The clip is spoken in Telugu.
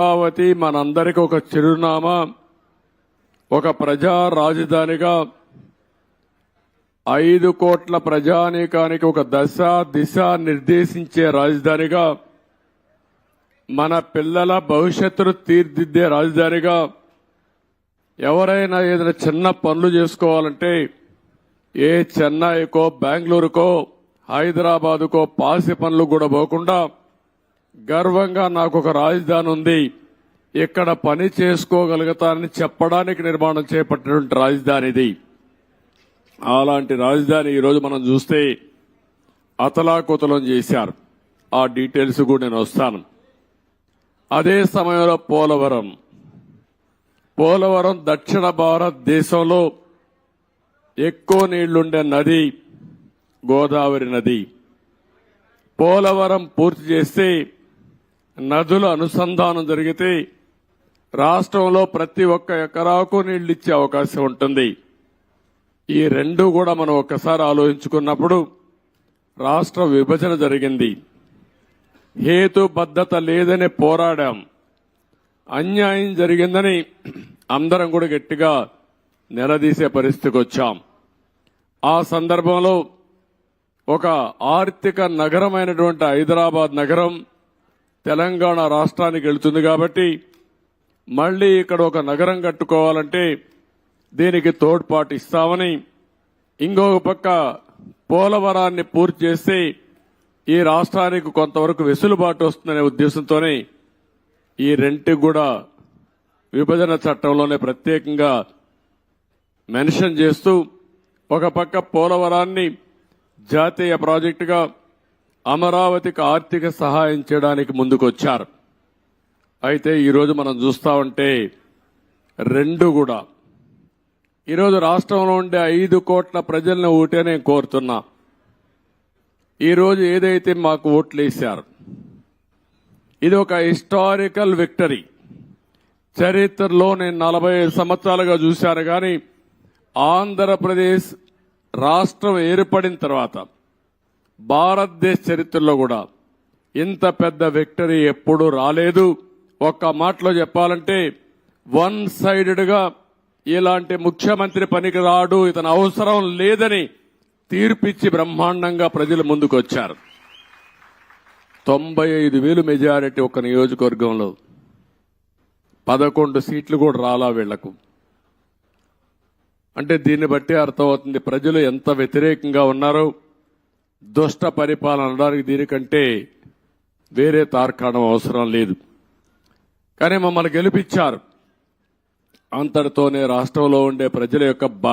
అమరావతి మనందరికీ ఒక చిరునామా, ఒక ప్రజా రాజధానిగా 5 కోట్ల ప్రజానీకానికి ఒక దశ దిశ నిర్దేశించే రాజధానిగా, మన పిల్లల భవిష్యత్తును తీర్చిదిద్దే రాజధానిగా, ఎవరైనా ఏదైనా చిన్న పనులు చేసుకోవాలంటే ఏ చెన్నైకో బెంగళూరుకో హైదరాబాదుకో పాసి పనులు కూడా పోకుండా గర్వంగా నాకు ఒక రాజధాని ఉంది, ఇక్కడ పని చేసుకోగలుగుతానని చెప్పడానికి నిర్మాణం చేపట్టినటువంటి రాజధాని ఇది. అలాంటి రాజధాని ఈరోజు మనం చూస్తే అతలాకుతలం చేశారు. ఆ డీటెయిల్స్ కూడా నేను వస్తాను. అదే సమయంలో పోలవరం దక్షిణ భారతదేశంలో ఎక్కువ నీళ్లుండే నది గోదావరి నది. పోలవరం పూర్తి చేస్తే నదుల అనుసంధానం జరిగితే రాష్ట్రంలో ప్రతి ఒక్క ఎకరాకు నీళ్లు ఇచ్చే అవకాశం ఉంటుంది. ఈ రెండు కూడా మనం ఒక్కసారి ఆలోచించుకున్నప్పుడు రాష్ట్ర విభజన జరిగింది, హేతుబద్ధత లేదని పోరాడాం, అన్యాయం జరిగిందని అందరం కూడా గట్టిగా నిలదీసే పరిస్థితికి వచ్చాం. ఆ సందర్భంలో ఒక ఆర్థిక నగరమైనటువంటి హైదరాబాద్ నగరం తెలంగాణ రాష్ట్రానికి వెళుతుంది కాబట్టి మళ్లీ ఇక్కడ ఒక నగరం కట్టుకోవాలంటే దీనికి తోడ్పాటు ఇస్తామని, ఇంకొక పక్క పోలవరాన్ని పూర్తి చేస్తే ఈ రాష్ట్రానికి కొంతవరకు వెసులుబాటు వస్తుందనే ఉద్దేశంతోనే ఈ రెంటికి కూడా విభజన చట్టంలోనే ప్రత్యేకంగా మెన్షన్ చేస్తూ ఒక పక్క పోలవరాన్ని జాతీయ ప్రాజెక్టుగా, అమరావతికి ఆర్థిక సహాయం చేయడానికి ముందుకొచ్చారు. అయితే ఈరోజు మనం చూస్తా ఉంటే రెండు కూడా ఈరోజు రాష్ట్రంలో ఉండే 5 కోట్ల ప్రజలను ఓటే నేను కోరుతున్నా. ఈరోజు ఏదైతే మాకు ఓట్లు వేశారు ఇది ఒక హిస్టారికల్ విక్టరీ. చరిత్రలో నేను 45 సంవత్సరాలుగా చూశాను కానీ ఆంధ్రప్రదేశ్ రాష్ట్రం ఏర్పడిన తర్వాత భారతదేశ చరిత్రలో కూడా ఇంత పెద్ద విక్టరీ ఎప్పుడూ రాలేదు. ఒక్క మాటలో చెప్పాలంటే వన్ సైడెడ్ గా ఇలాంటి ముఖ్యమంత్రి పనికి రాడు, ఇతను అవసరం లేదని తీర్పిచ్చి బ్రహ్మాండంగా ప్రజల ముందుకు వచ్చారు. 95,000 మెజారిటీ ఒక నియోజకవర్గంలో, 11 సీట్లు కూడా రాలా వీళ్లకు. అంటే దీన్ని బట్టి అర్థమవుతుంది ప్రజలు ఎంత వ్యతిరేకంగా ఉన్నారో. దుష్ట పరిపాలన అనడానికి దీనికంటే వేరే తార్కాణం అవసరం లేదు. కానీ మమ్మల్ని గెలిపించారు. అంతటితోనే రాష్ట్రంలో ఉండే ప్రజల యొక్క బాధ్యత